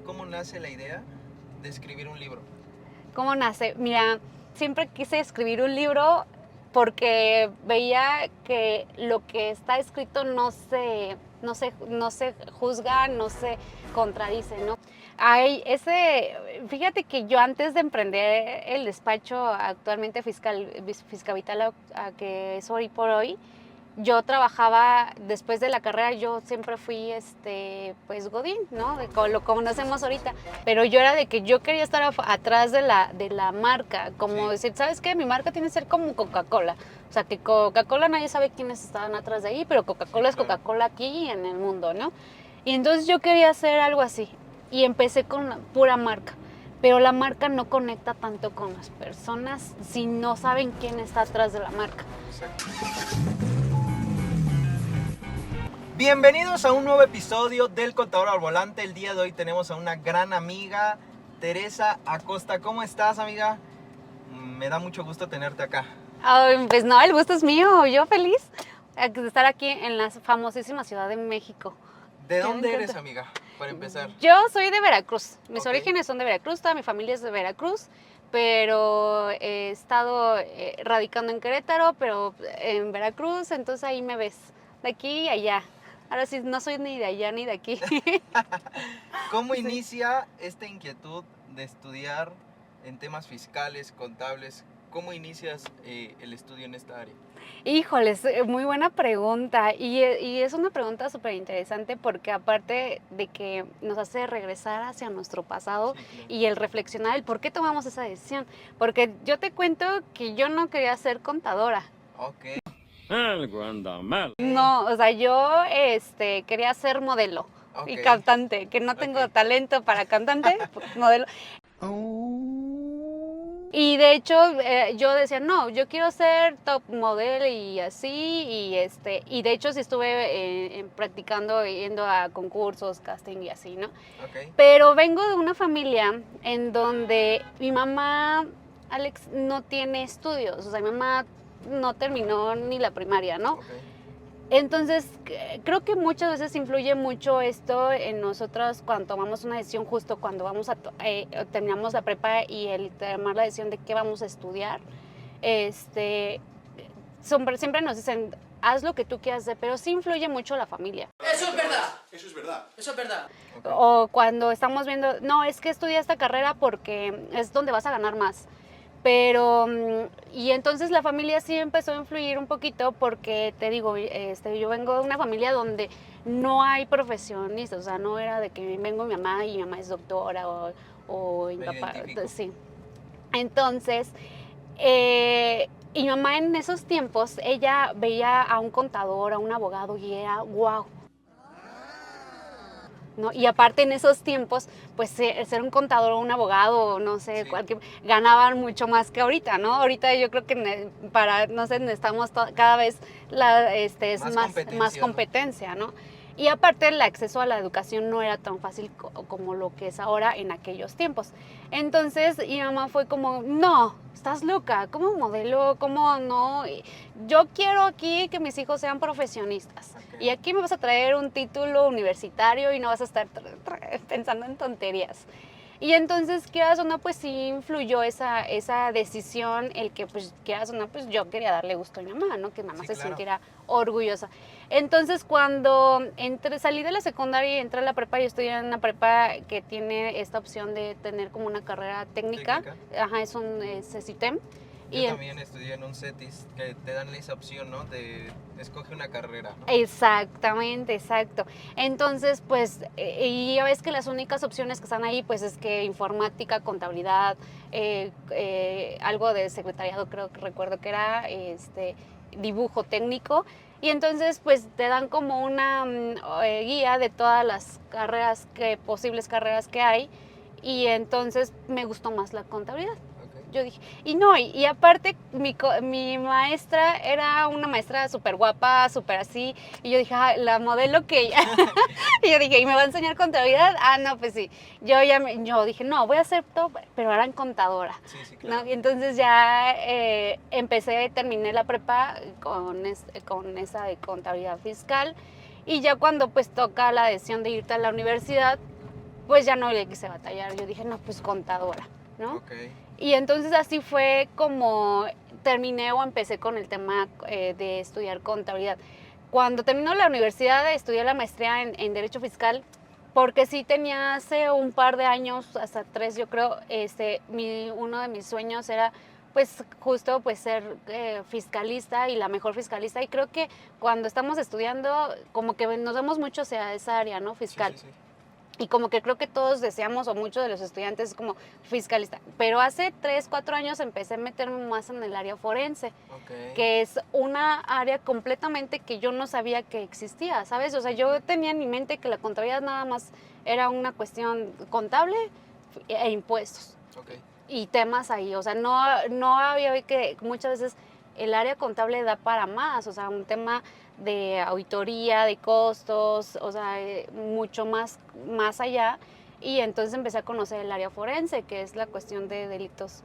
cómo nace la idea de escribir un libro? ¿Cómo nace? Mira, siempre quise escribir un libro porque veía que lo que está escrito no se juzga, no se contradice, ¿no? Fíjate que yo antes de emprender el despacho actualmente Fiscal Vital a que es hoy por hoy, yo trabajaba después de la carrera, yo siempre fui pues godín, ¿no? Lo conocemos ahorita, pero yo era de que yo quería estar atrás de la marca, como decir, ¿sabes qué? Mi marca tiene que ser como Coca-Cola. O sea, que Coca-Cola nadie sabe quiénes estaban atrás de ahí, pero Coca-Cola es Coca-Cola aquí y en el mundo, ¿no? Y entonces yo quería hacer algo así y empecé con la pura marca. Pero la marca no conecta tanto con las personas si no saben quién está atrás de la marca. Exacto. Bienvenidos a un nuevo episodio del Contador al Volante. El día de hoy tenemos a una gran amiga, Teresa Acosta. ¿Cómo estás, amiga? Me da mucho gusto tenerte acá. Ay, pues no, el gusto es mío. Yo feliz de estar aquí en la famosísima Ciudad de México. ¿De dónde eres, amiga? Para empezar. Yo soy de Veracruz. Mis Ok. orígenes son de Veracruz, toda mi familia es de Veracruz, pero he estado radicando en Querétaro, pero en Veracruz, entonces ahí me ves, de aquí y allá. Ahora sí, no soy ni de allá ni de aquí. ¿Cómo Sí. inicia esta inquietud de estudiar en temas fiscales, contables? ¿Cómo inicias el estudio en esta área? Híjoles, muy buena pregunta y es una pregunta súper interesante porque aparte de que nos hace regresar hacia nuestro pasado Sí, claro. y el reflexionar el por qué tomamos esa decisión, porque yo te cuento que yo no quería ser contadora. Ok. Algo anda mal. No, o sea, yo quería ser modelo y Ok. cantante, que no tengo Ok. talento para cantante, pues, modelo. Y de hecho yo decía, no, yo quiero ser top model y así, y de hecho sí estuve practicando, yendo a concursos, casting y así, ¿no? Ok. Pero vengo de una familia en donde mi mamá, Alex, no tiene estudios, o sea, mi mamá no terminó ni la primaria, ¿no? Ok. Entonces, creo que muchas veces influye mucho esto en nosotros cuando tomamos una decisión, justo cuando terminamos la prepa y el tomar la decisión de qué vamos a estudiar. Siempre nos dicen, haz lo que tú quieras hacer, pero sí influye mucho la familia. Eso es verdad. Eso es verdad. Eso es verdad. Ok. O cuando estamos viendo, no, es que estudia esta carrera porque es donde vas a ganar más. Pero, y entonces la familia sí empezó a influir un poquito porque, te digo, yo vengo de una familia donde no hay profesionistas, o sea, no era de que vengo mi mamá y mi mamá es doctora o mi Me papá, identifico. sí. Entonces, y mi mamá en esos tiempos, ella veía a un contador, a un abogado y era, wow. ¿No? Y aparte en eesos tiempos, pues ser un contador o un abogado, no sé, Sí. ganaban mucho más que ahorita, ¿no? Ahorita yo creo que no sé, necesitamos cada vez es Más más competencia, ¿no? competencia, ¿no? Y aparte el acceso a la educación no era tan fácil como lo que es ahora en aquellos tiempos. Entonces mi mamá fue como, no, estás loca, ¿cómo modelo? ¿Cómo no? Yo quiero aquí que mis hijos sean profesionistas. Ok. Y aquí me vas a traer un título universitario y no vas a estar pensando en tonterías. Y entonces, quieras o no, pues sí influyó esa decisión, el que, pues, quieras o no, pues yo quería darle gusto a mi mamá, ¿no? Que mamá Sí, se claro. sintiera orgullosa. Entonces, cuando salí de la secundaria y entré a la prepa, yo estoy en una prepa que tiene esta opción de tener como una carrera técnica. Ajá, es un CECITEM. Yo también estudié en un CETIS que te dan esa opción, ¿no? De escoge una carrera, ¿no? Exactamente, exacto. Entonces, pues, y ya ves que las únicas opciones que están ahí, pues es que informática, contabilidad, algo de secretariado, creo que recuerdo que era, dibujo técnico. Y entonces, pues, te dan como una guía de todas las posibles carreras que hay. Y entonces me gustó más la contabilidad. Ok. Yo dije, y aparte mi maestra era una maestra súper guapa, súper así, y yo dije, la modelo que ella, y yo dije, ¿y me va a enseñar contabilidad? Ah, no, pues sí, yo dije, no, voy a hacer todo, pero ahora en contadora, Sí, sí, ¿no? claro. Y entonces ya terminé la prepa con esa de contabilidad fiscal, y ya cuando pues toca la decisión de irte a la universidad, pues ya no le quise batallar. Yo dije, no, pues contadora, ¿no? Ok. Y entonces así fue como terminé o empecé con el tema de estudiar contabilidad. Cuando terminó la universidad, estudié la maestría en Derecho Fiscal, porque sí tenía hace un par de años, hasta 3 yo creo, uno de mis sueños era pues justo pues ser fiscalista y la mejor fiscalista. Y creo que cuando estamos estudiando, como que nos vamos mucho hacia esa área, ¿no? Fiscal. Sí. Y como que creo que todos deseamos, o muchos de los estudiantes, como fiscalista. Pero hace 3, 4 años empecé a meterme más en el área forense, Ok. que es una área completamente que yo no sabía que existía, ¿sabes? O sea, yo tenía en mi mente que la contabilidad nada más era una cuestión contable e impuestos Ok. y temas ahí. O sea, no había que muchas veces el área contable da para más, o sea, un tema de auditoría, de costos, o sea, mucho más allá. Y entonces empecé a conocer el área forense, que es la cuestión de delitos.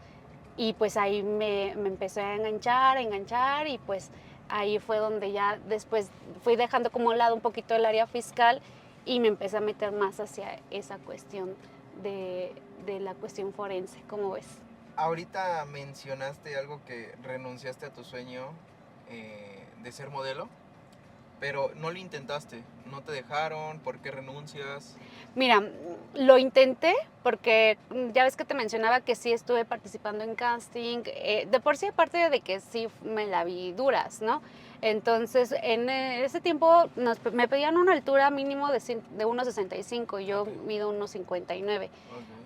Y pues ahí me empecé a enganchar y pues ahí fue donde ya después fui dejando como a un lado un poquito el área fiscal y me empecé a meter más hacia esa cuestión de la cuestión forense, ¿cómo ves? Ahorita mencionaste algo que renunciaste a tu sueño de ser modelo, pero no lo intentaste, no te dejaron, ¿por qué renuncias? Mira, lo intenté porque ya ves que te mencionaba que sí estuve participando en casting, de por sí aparte de que sí me la vi duras, ¿no? Entonces, en ese tiempo me pedían una altura mínimo de 1,65 y yo Ok. mido 1,59. Ok.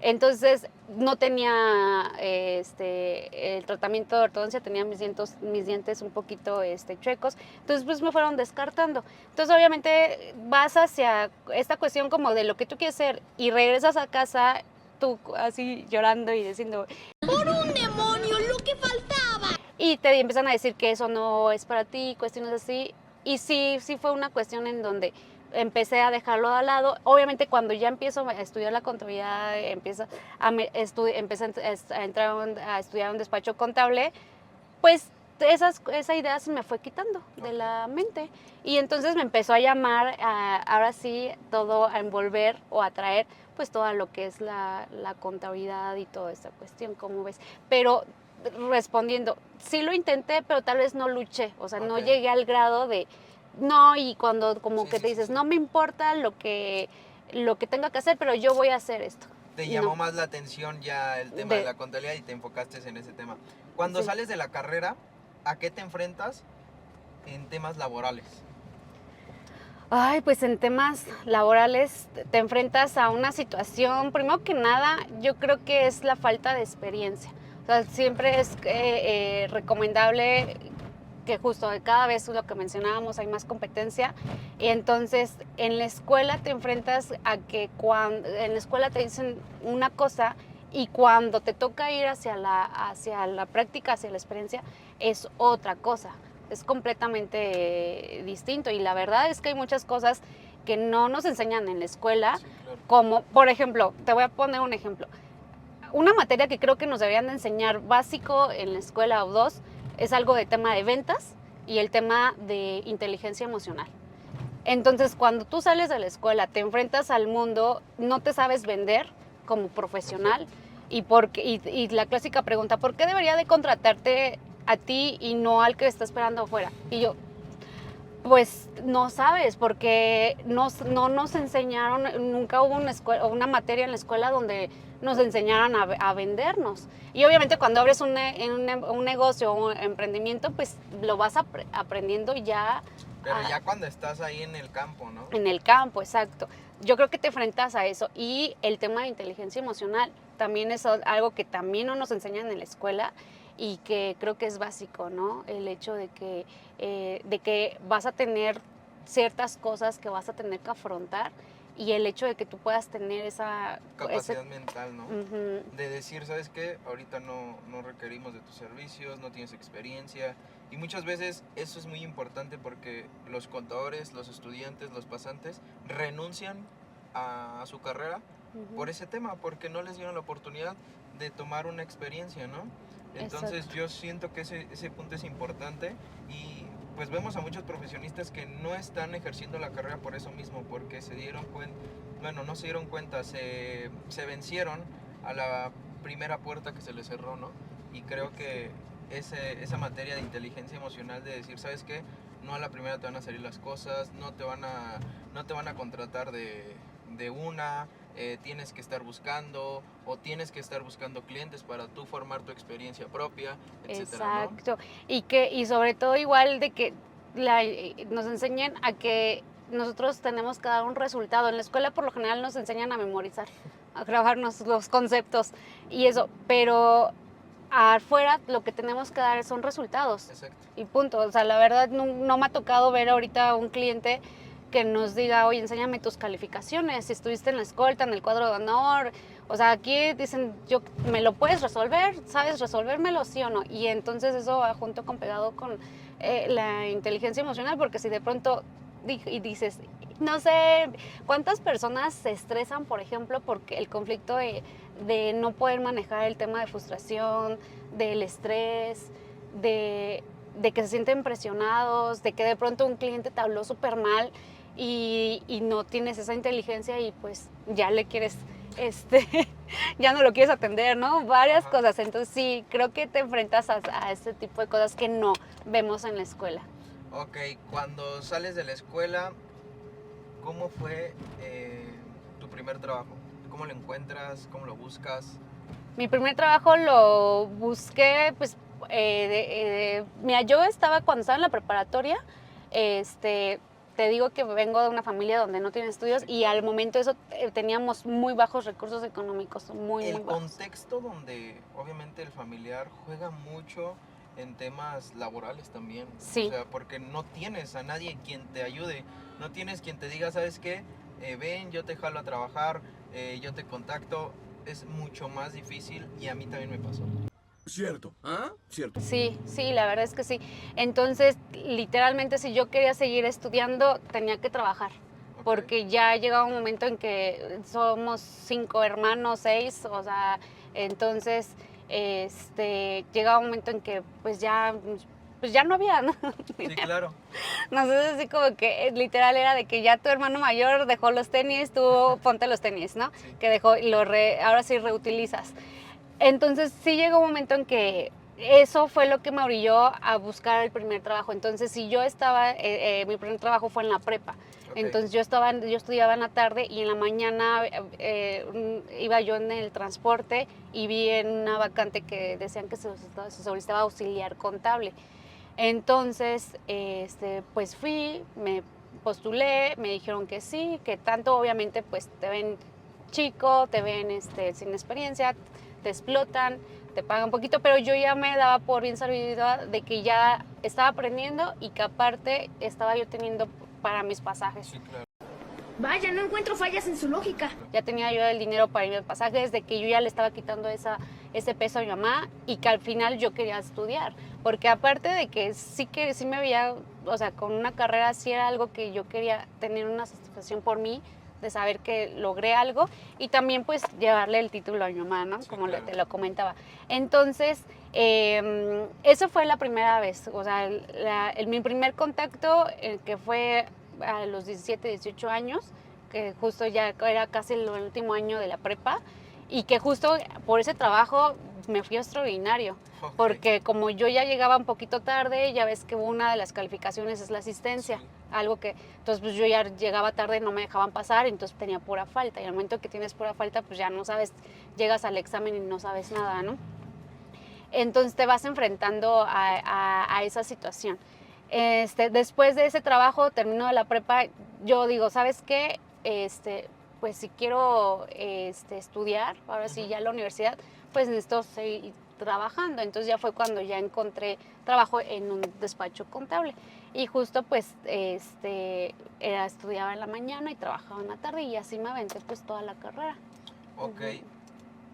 Entonces, no tenía el tratamiento de ortodoncia, tenía mis dientes un poquito chuecos. Entonces, pues me fueron descartando. Entonces, obviamente, vas hacia esta cuestión como de lo que tú quieres ser y regresas a casa tú así llorando y diciendo, ¡Por un demonio, lo que faltaba! y te empiezan a decir que eso no es para ti, cuestiones así. Y sí fue una cuestión en donde empecé a dejarlo al lado. Obviamente cuando ya empiezo a estudiar la contabilidad, empecé a entrar a estudiar un despacho contable, pues esa idea se me fue quitando de Ok. la mente. Y entonces me empezó a llamar, ahora sí, todo a envolver o a traer pues todo lo que es la contabilidad y toda esta cuestión, ¿cómo ves? Pero respondiendo, sí lo intenté, pero tal vez no luché, o sea, no Ok. llegué al grado de no, y cuando como Sí, que sí, te sí, dices, sí. no me importa lo que tenga que hacer, pero yo voy a hacer esto. Te Y llamó no, más la atención ya el tema de la contabilidad y te enfocaste en ese tema. Cuando sí. sales de la carrera, ¿a qué te enfrentas en temas laborales? Ay, pues en temas laborales te enfrentas a una situación, primero que nada, yo creo que es la falta de experiencia. O sea, siempre es recomendable que justo cada vez lo que mencionábamos hay más competencia y entonces en la escuela te enfrentas a que cuando en la escuela te dicen una cosa y cuando te toca ir hacia la práctica, hacia la experiencia, es otra cosa. Es completamente distinto y la verdad es que hay muchas cosas que no nos enseñan en la escuela, Sí, claro. como por ejemplo, te voy a poner un ejemplo. Una materia que creo que nos deberían de enseñar básico en la escuela o dos es algo de tema de ventas y el tema de inteligencia emocional. Entonces, cuando tú sales de la escuela, te enfrentas al mundo, no te sabes vender como profesional y la clásica pregunta, ¿por qué debería de contratarte a ti y no al que está esperando afuera? Y yo, pues no sabes, porque no nos enseñaron, nunca hubo una materia en la escuela donde nos enseñaran a vendernos. Y obviamente cuando abres un negocio o un emprendimiento, pues lo vas aprendiendo ya Pero ya cuando estás ahí en el campo, ¿no? en el campo, exacto. Yo creo que te enfrentas a eso. Y el tema de inteligencia emocional también es algo que también no nos enseñan en la escuela y que creo que es básico, ¿no? El hecho de que vas a tener ciertas cosas que vas a tener que afrontar y el hecho de que tú puedas tener esa Capacidad mental, ¿no? Ujú. De decir, ¿sabes qué? Ahorita no requerimos de tus servicios, no tienes experiencia. Y muchas veces eso es muy importante porque los contadores, los estudiantes, los pasantes renuncian a su carrera por ese tema, porque no les dieron la oportunidad de tomar una experiencia, ¿no? Entonces Exacto. yo siento que ese punto es importante y pues vemos a muchos profesionistas que no están ejerciendo la carrera por eso mismo, porque se dieron cuenta, bueno, no se dieron cuenta, se vencieron a la primera puerta que se les cerró, ¿no? Y creo que esa materia de inteligencia emocional, de decir, ¿sabes qué? No a la primera te van a salir las cosas, no te van a contratar de una, tienes que estar buscando, o tienes que estar buscando clientes para tú formar tu experiencia propia, etcétera, ¿no? Exacto. Y sobre todo igual de que nos enseñen a que nosotros tenemos que dar un resultado. En la escuela por lo general nos enseñan a memorizar, a grabarnos los conceptos y eso, pero afuera lo que tenemos que dar son resultados. Exacto. Y punto. O sea, la verdad no me ha tocado ver ahorita un cliente que nos diga, oye, enséñame tus calificaciones, si estuviste en la escolta, en el cuadro de honor. O sea, aquí dicen, ¿me lo puedes resolver? ¿Sabes resolvérmelo, sí o no? Y entonces eso va junto con pegado con la inteligencia emocional, porque si de pronto y dices, no sé, ¿cuántas personas se estresan, por ejemplo, porque el conflicto de no poder manejar el tema de frustración, del estrés, de que se sienten presionados, de que de pronto un cliente te habló súper mal y no tienes esa inteligencia y pues ya le quieres, ya no lo quieres atender, ¿no? Varias Ajá. cosas. Entonces sí, creo que te enfrentas a este tipo de cosas que no vemos en la escuela. Ok, cuando sales de la escuela, ¿cómo fue tu primer trabajo? ¿Cómo lo encuentras? ¿Cómo lo buscas? Mi primer trabajo lo busqué, pues, mira, cuando estaba en la preparatoria, te digo que vengo de una familia donde no tiene estudios Sí, y claro. al momento de eso teníamos muy bajos recursos económicos, muy El bajos. contexto donde obviamente el familiar juega mucho en temas laborales también. Sí. O sea, porque no tienes a nadie quien te ayude, no tienes quien te diga, ¿sabes qué? Ven, yo te jalo a trabajar, yo te contacto. Es mucho más difícil y a mí también me pasó. Cierto. ¿Ah? Cierto. Sí, la verdad es que sí. Entonces, literalmente, si yo quería seguir estudiando, tenía que trabajar. Ok. Porque ya llegaba un momento en que somos 5 hermanos, 6, o sea, entonces, llegaba un momento en que pues ya no había, ¿no? Sí, claro. Entonces, así como que literal era de que ya tu hermano mayor dejó los tenis, tú ponte los tenis, ¿no? Sí. Que dejó, ahora sí reutilizas. Entonces sí llegó un momento en que eso fue lo que me orilló a buscar el primer trabajo. Entonces si yo estaba, mi primer trabajo fue en la prepa. Ok. Entonces yo estudiaba en la tarde y en la mañana iba yo en el transporte y vi en una vacante que decían que se solicitaba auxiliar contable. Entonces, pues fui, me postulé, me dijeron que sí, que tanto obviamente pues te ven chico, te ven sin experiencia, te explotan, te pagan poquito, pero yo ya me daba por bien servida de que ya estaba aprendiendo y que aparte estaba yo teniendo para mis pasajes. Sí, claro. Vaya, no encuentro fallas en su lógica. Ya tenía yo el dinero para irme de pasajes, de que yo ya le estaba quitando ese peso a mi mamá y que al final yo quería estudiar. Porque aparte de que sí me veía, o sea, con una carrera sí era algo que yo quería tener una satisfacción por mí, de saber que logré algo y también pues llevarle el título a mi mamá, ¿no? Sí, Como claro. te lo comentaba. Entonces, eso fue la primera vez, o sea, mi primer contacto, que fue a los 17, 18 años, que justo ya era casi el último año de la prepa y que justo por ese trabajo me fui extraordinario. Ok. Porque como yo ya llegaba un poquito tarde, ya ves que una de las calificaciones es la asistencia, Sí. algo que, entonces pues yo ya llegaba tarde, no me dejaban pasar, entonces tenía pura falta, y al momento que tienes pura falta, pues ya no sabes, llegas al examen y no sabes nada, ¿no? Entonces te vas enfrentando a esa situación. Después de ese trabajo, termino de la prepa, yo digo, ¿sabes qué? Pues si quiero estudiar, ahora sí ya la universidad, pues necesito seguir trabajando. Entonces ya fue cuando ya encontré trabajo en un despacho contable. Y justo pues estudiaba en la mañana y trabajaba en la tarde y así me aventé pues toda la carrera. Ok.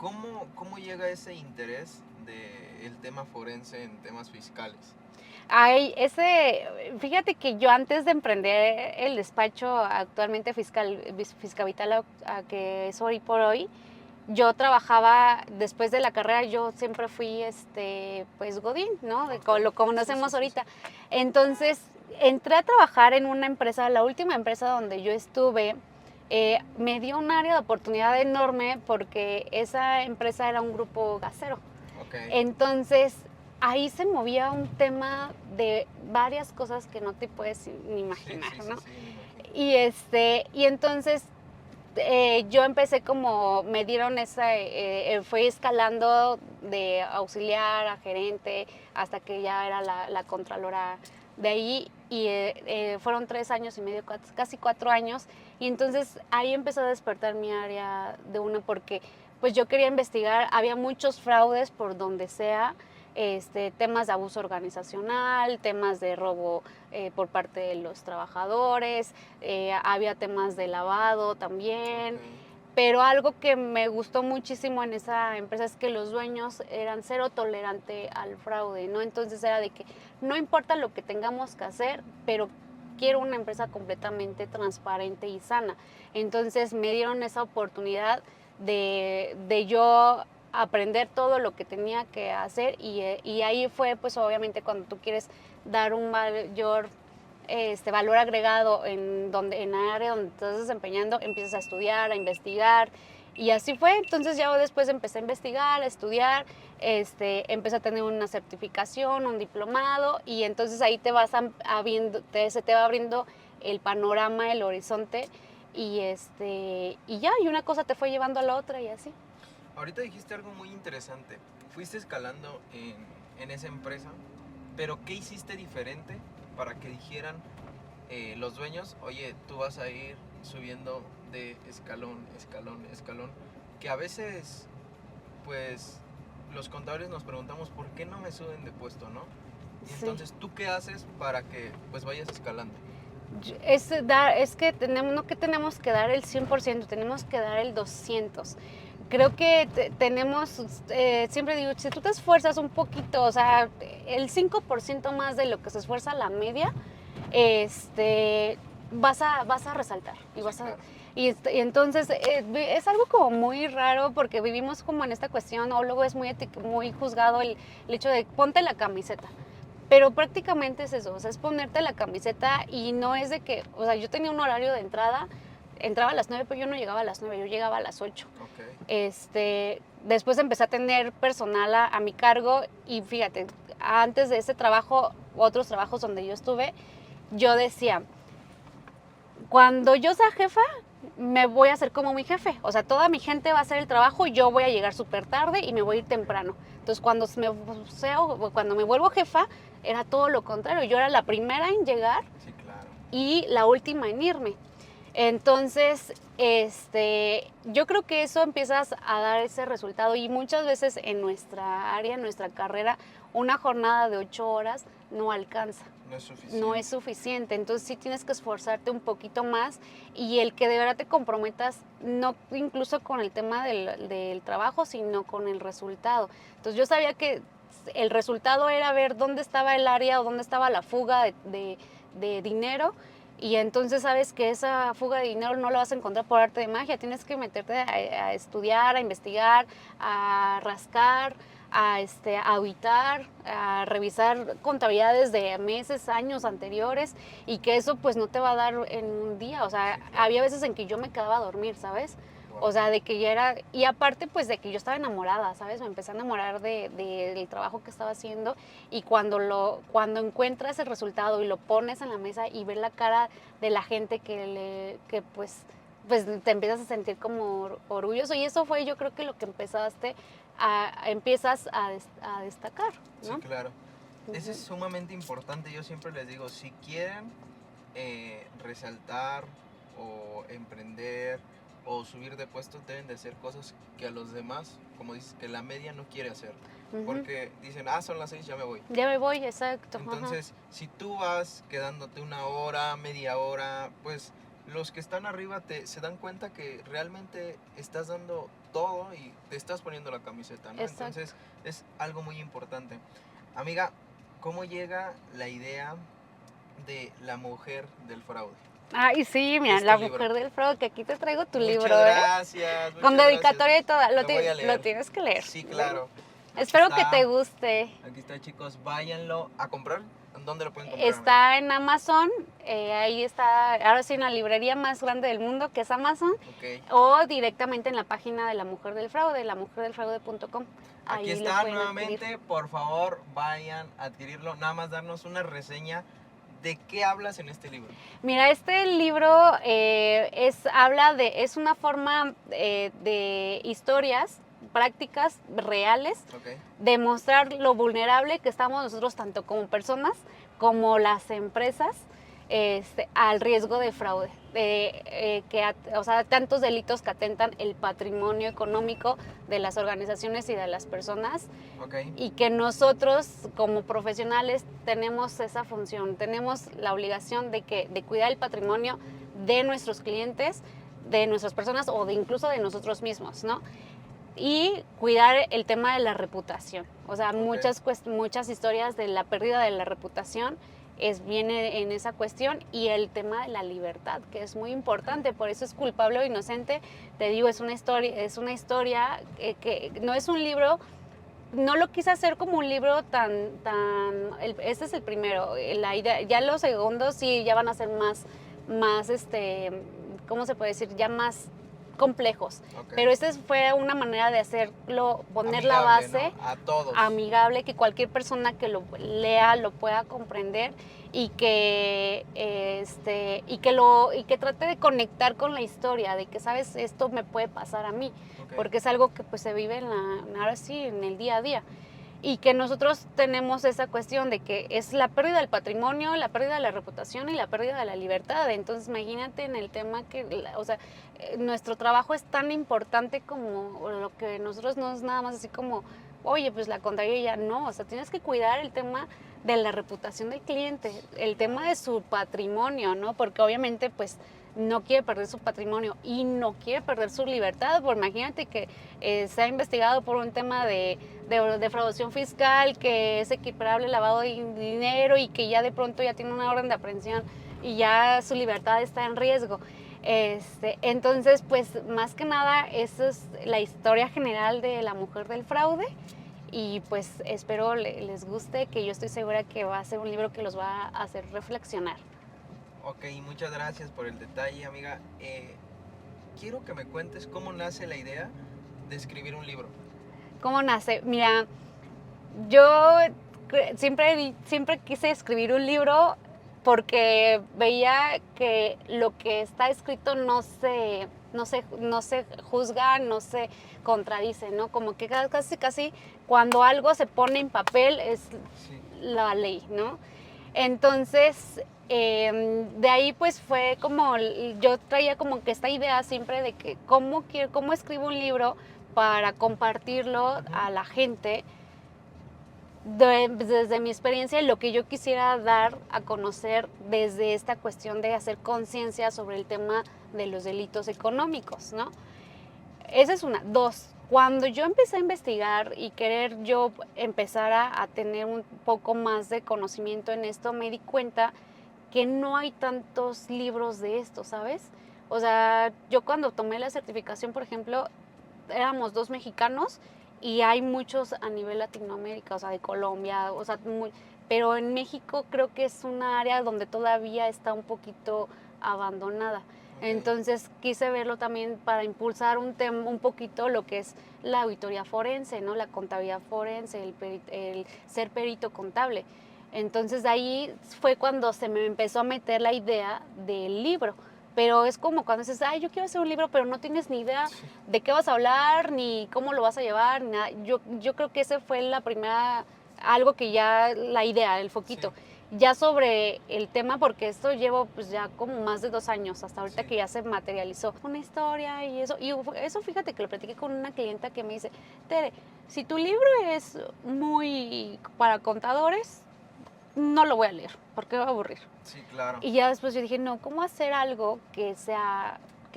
Ujú. ¿Cómo llega ese interés del tema forense en temas fiscales? Ay, fíjate que yo antes de emprender el despacho actualmente Fiscavital a que es hoy por hoy, yo trabajaba después de la carrera, yo siempre fui pues godín, ¿no? Ok. Lo conocemos Sí, sí, sí, ahorita. Entonces, entré a trabajar en una empresa, la última empresa donde yo estuve, me dio un área de oportunidad enorme porque esa empresa era un grupo gasero. Ok. Entonces, ahí se movía un tema de varias cosas que no te puedes ni imaginar, sí, ¿no? sí, me imagino. Y entonces yo empecé como, me dieron fui escalando de auxiliar a gerente hasta que ya era la contralora de ahí y fueron 3 años y medio, casi 4 años y entonces ahí empezó a despertar mi área de una porque pues yo quería investigar, había muchos fraudes por donde sea, temas de abuso organizacional, temas de robo por parte de los trabajadores, había temas de lavado también, Ok. pero algo que me gustó muchísimo en esa empresa es que los dueños eran cero tolerante al fraude, ¿no? Entonces era de que no importa lo que tengamos que hacer, pero quiero una empresa completamente transparente y sana. Entonces me dieron esa oportunidad de yo aprender todo lo que tenía que hacer y ahí fue pues obviamente cuando tú quieres dar un mayor valor agregado en la área donde te estás desempeñando, empiezas a estudiar, a investigar y así fue. Entonces ya después empecé a investigar, a estudiar, empecé a tener una certificación, un diplomado y entonces ahí te vas se te va abriendo el panorama, el horizonte y y una cosa te fue llevando a la otra y así. Ahorita dijiste algo muy interesante. Fuiste escalando en esa empresa, pero ¿qué hiciste diferente para que dijeran los dueños, oye, tú vas a ir subiendo de escalón, escalón, escalón? Que a veces, pues, los contadores nos preguntamos, ¿por qué no me suben de puesto, no? Y Sí. entonces, ¿tú qué haces para que, pues, vayas escalando? Es que no que tenemos que dar el 100%, tenemos que dar el 200%. Creo que tenemos, siempre digo, si tú te esfuerzas un poquito, o sea, el 5% más de lo que se esfuerza la media, vas a resaltar y Sí, vas a... claro. Y entonces es algo como muy raro porque vivimos como en esta cuestión, o luego es muy juzgado el hecho de ponte la camiseta. Pero prácticamente es eso, o sea, es ponerte la camiseta y no es de que, o sea, yo tenía un horario de entrada, entraba a las 9, pero yo no llegaba a las 9, yo llegaba a las 8. Ok. Después empecé a tener personal a mi cargo y fíjate, antes de ese trabajo, otros trabajos donde yo estuve, yo decía, cuando yo sea jefa, me voy a hacer como mi jefe. O sea, toda mi gente va a hacer el trabajo y yo voy a llegar súper tarde y me voy a ir temprano. Entonces, cuando me vuelvo jefa, era todo lo contrario. Yo era la primera en llegar Sí, claro. y la última en irme. Entonces, yo creo que eso empiezas a dar ese resultado y muchas veces en nuestra área, en nuestra carrera, una jornada de 8 horas no alcanza. No es suficiente. No es suficiente, entonces sí tienes que esforzarte un poquito más y el que de verdad te comprometas, no incluso con el tema del trabajo, sino con el resultado. Entonces yo sabía que el resultado era ver dónde estaba el área o dónde estaba la fuga de dinero y entonces sabes que esa fuga de dinero no la vas a encontrar por arte de magia, tienes que meterte a estudiar, a investigar, a rascar, a auditar, a revisar contabilidades de meses, años anteriores y que eso pues no te va a dar en un día, o sea, Sí, claro. había veces en que yo me quedaba a dormir, ¿sabes? Wow. O sea, de que ya era, y aparte pues de que yo estaba enamorada, ¿sabes? Me empecé a enamorar del trabajo que estaba haciendo y cuando encuentras el resultado y lo pones en la mesa y ves la cara de la gente que pues te empiezas a sentir como orgulloso y eso fue yo creo que lo que empiezas a destacar, ¿no? Sí, claro. Eso es Ujú. sumamente importante. Yo siempre les digo, si quieren resaltar o emprender o subir de puesto, deben de hacer cosas que a los demás, como dices, que la media no quiere hacer. Ujú. Porque dicen, ah, son las 6, ya me voy. Ya me voy, exacto. Ajá. Entonces, si tú vas quedándote una hora, media hora, pues los que están arriba se dan cuenta que realmente estás dando todo y te estás poniendo la camiseta, ¿no? Exacto. Entonces, es algo muy importante. Amiga, ¿cómo llega la idea de la mujer del fraude? Ay, sí, mira, Este la libro. mujer del fraude, que aquí te traigo tu Muchas libro, gracias. Con muchas dedicatoria y gracias. todo. Lo voy a leer. Lo tienes que leer. Sí, claro. Aquí Espero que está. te guste. Aquí está, chicos, váyanlo a comprar. ¿Dónde lo pueden comprar? Está en Amazon, ahí está, ahora sí, en la librería más grande del mundo, que es Amazon, Ok. o directamente en la página de La Mujer del Fraude, lamujerdelfraude.com. Aquí está nuevamente, por favor, vayan a adquirirlo. Nada más darnos una reseña de qué hablas en este libro. Mira, este libro es una forma de historias prácticas reales, Ok. de mostrar lo vulnerable que estamos nosotros tanto como personas como las empresas al riesgo de fraude, o sea, tantos delitos que atentan el patrimonio económico de las organizaciones y de las personas, Ok. y que nosotros como profesionales tenemos esa función, tenemos la obligación de cuidar el patrimonio de nuestros clientes, de nuestras personas o incluso de nosotros mismos, ¿no? Y cuidar el tema de la reputación. O sea, muchas historias de la pérdida de la reputación viene en esa cuestión, y el tema de la libertad, que es muy importante. Por eso es Culpable o Inocente. Te digo, es una historia que no es un libro. No lo quise hacer como un libro este es el primero. La idea, ya los segundos sí ya van a ser más, ¿cómo se puede decir? Ya más complejos. Ok. Pero esta fue una manera de hacerlo, poner la Amigable, base, ¿no? A todos. amigable, que cualquier persona que lo lea lo pueda comprender, y que trate de conectar con la historia, de que, sabes, esto me puede pasar a mí, Ok. porque es algo que pues se vive ahora sí, en el día a día. Y que nosotros tenemos esa cuestión de que es la pérdida del patrimonio, la pérdida de la reputación y la pérdida de la libertad. Entonces imagínate en el tema o sea, nuestro trabajo es tan importante como lo que nosotros, no es nada más así como, oye, pues la contabilidad, no, o sea, tienes que cuidar el tema de la reputación del cliente, el tema de su patrimonio, ¿no? Porque obviamente pues no quiere perder su patrimonio y no quiere perder su libertad. Porque imagínate que se ha investigado por un tema de defraudación fiscal, que es equiparable al lavado de dinero, y que ya de pronto ya tiene una orden de aprehensión y ya su libertad está en riesgo. Entonces, pues más que nada, esa es la historia general de La Mujer del Fraude. Y pues espero les guste, que yo estoy segura que va a ser un libro que los va a hacer reflexionar. Ok, muchas gracias por el detalle, amiga. Quiero que me cuentes cómo nace la idea de escribir un libro. ¿Cómo nace? Mira, yo siempre quise escribir un libro porque veía que lo que está escrito no se juzga, no se contradice, ¿no? Como que casi cuando algo se pone en papel es Sí. la ley, ¿no? Entonces, de ahí pues fue como, yo traía como que esta idea siempre de que cómo escribo un libro para compartirlo a la gente desde mi experiencia, y lo que yo quisiera dar a conocer desde esta cuestión de hacer conciencia sobre el tema de los delitos económicos, ¿no? Esa es una. Dos, cuando yo empecé a investigar y querer yo empezar a tener un poco más de conocimiento en esto, me di cuenta que no hay tantos libros de esto, ¿sabes? O sea, yo cuando tomé la certificación, por ejemplo, éramos 2 mexicanos, y hay muchos a nivel Latinoamérica, o sea, de Colombia, o sea, pero en México creo que es un área donde todavía está un poquito abandonada. Okay. Entonces quise verlo también para impulsar un poquito lo que es la auditoría forense, ¿no? La contabilidad forense, el ser perito contable. Entonces de ahí fue cuando se me empezó a meter la idea del libro. Pero es como cuando dices, ay, yo quiero hacer un libro, pero no tienes ni idea de qué vas a hablar, ni cómo lo vas a llevar, ni nada. Yo creo que ese fue la primera, algo que ya, la idea, el foquito. Sí. Ya sobre el tema, porque esto llevo pues ya como más de 2 años, hasta ahorita que ya se materializó una historia y eso. Y eso, fíjate que lo platiqué con una clienta que me dice, Tere, si tu libro es muy para contadores, no lo voy a leer, porque me va a aburrir. Sí, claro. Y ya después yo dije, no, ¿cómo hacer algo que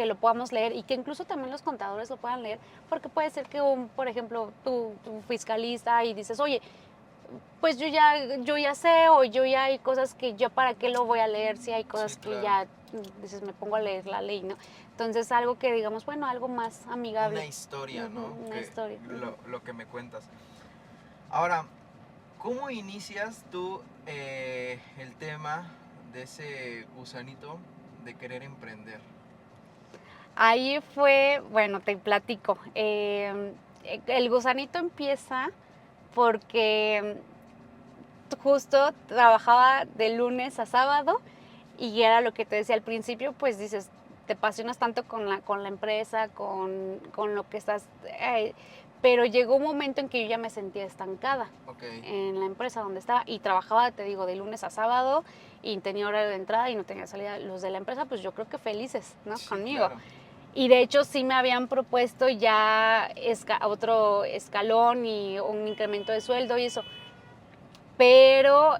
lo podamos leer y que incluso también los contadores lo puedan leer? Porque puede ser que por ejemplo, tu fiscalista, y dices, oye, pues yo ya sé, o yo ya hay cosas que yo para qué lo voy a leer si hay cosas que ya, dices, me pongo a leer la ley, ¿no? Entonces algo que digamos, bueno, algo más amigable. Una historia, ¿no? Una historia. Lo que me cuentas. Ahora, ¿Cómo inicias tú el tema de ese gusanito de querer emprender? Ahí fue, bueno, te platico. El gusanito empieza porque justo trabajaba de lunes a sábado y era lo que te decía al principio, pues dices, te apasionas tanto con la empresa, con lo que estás, pero llegó un momento en que yo ya me sentía estancada Ok. en la empresa donde estaba y trabajaba, te digo, de lunes a sábado y tenía horario de entrada y no tenía salida. Los de la empresa, pues yo creo que felices, ¿no? Sí, Conmigo. claro. Y de hecho sí me habían propuesto ya otro escalón y un incremento de sueldo y eso. Pero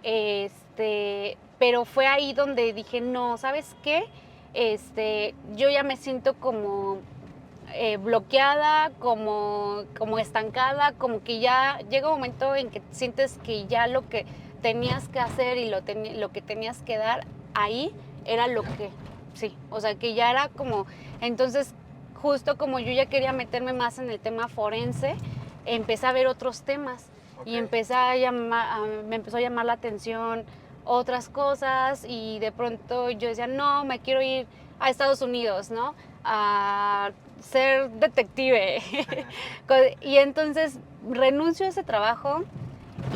fue ahí donde dije, no, ¿sabes qué? Yo ya me siento como bloqueada, como estancada, como que ya llega un momento en que sientes que ya lo que tenías que hacer y lo que tenías que dar ahí era lo que, sí, o sea, que ya era como, entonces, justo como yo ya quería meterme más en el tema forense, empecé a ver otros temas y Ok. me empezó a llamar la atención otras cosas y de pronto yo decía, no, me quiero ir a Estados Unidos, ¿no? A ser detective. Y entonces renuncio a ese trabajo